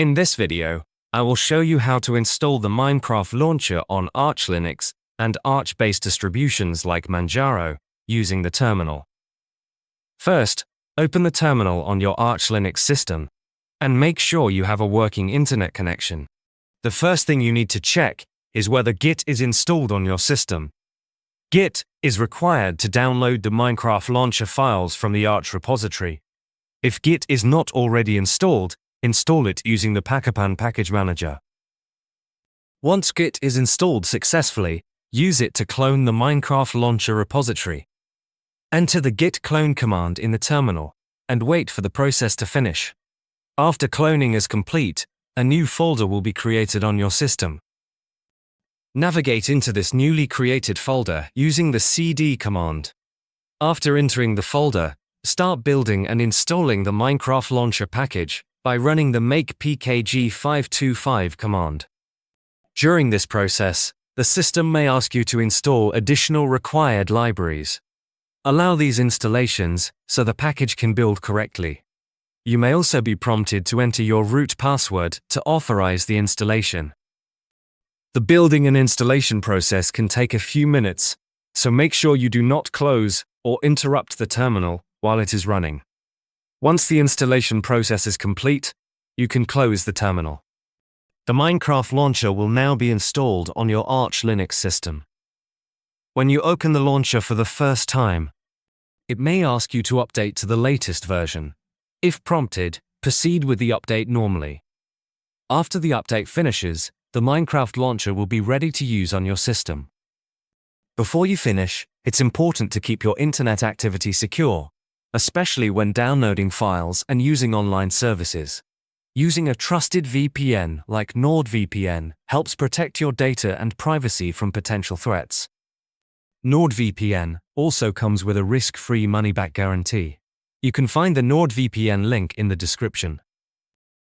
In this video, I will show you how to install the Minecraft launcher on Arch Linux and Arch-based distributions like Manjaro using the terminal. First, open the terminal on your Arch Linux system and make sure you have a working internet connection. The first thing you need to check is whether Git is installed on your system. Git is required to download the Minecraft launcher files from the Arch repository. If Git is not already installed, install it using the Packapan package manager. Once Git is installed successfully, use it to clone the Minecraft launcher repository. Enter the git clone command in the terminal and wait for the process to finish. After cloning is complete, a new folder will be created on your system. Navigate into this newly created folder using the cd command. After entering the folder, start building and installing the Minecraft launcher package by running the make pkg525 command. During this process, the system may ask you to install additional required libraries. Allow these installations so the package can build correctly. You may also be prompted to enter your root password to authorize the installation. The building and installation process can take a few minutes, so make sure you do not close or interrupt the terminal while it is running. Once the installation process is complete, you can close the terminal. The Minecraft launcher will now be installed on your Arch Linux system. When you open the launcher for the first time, it may ask you to update to the latest version. If prompted, proceed with the update normally. After the update finishes, the Minecraft launcher will be ready to use on your system. Before you finish, it's important to keep your internet activity secure, especially when downloading files and using online services. Using a trusted VPN like NordVPN helps protect your data and privacy from potential threats. NordVPN also comes with a risk-free money-back guarantee. You can find the NordVPN link in the description.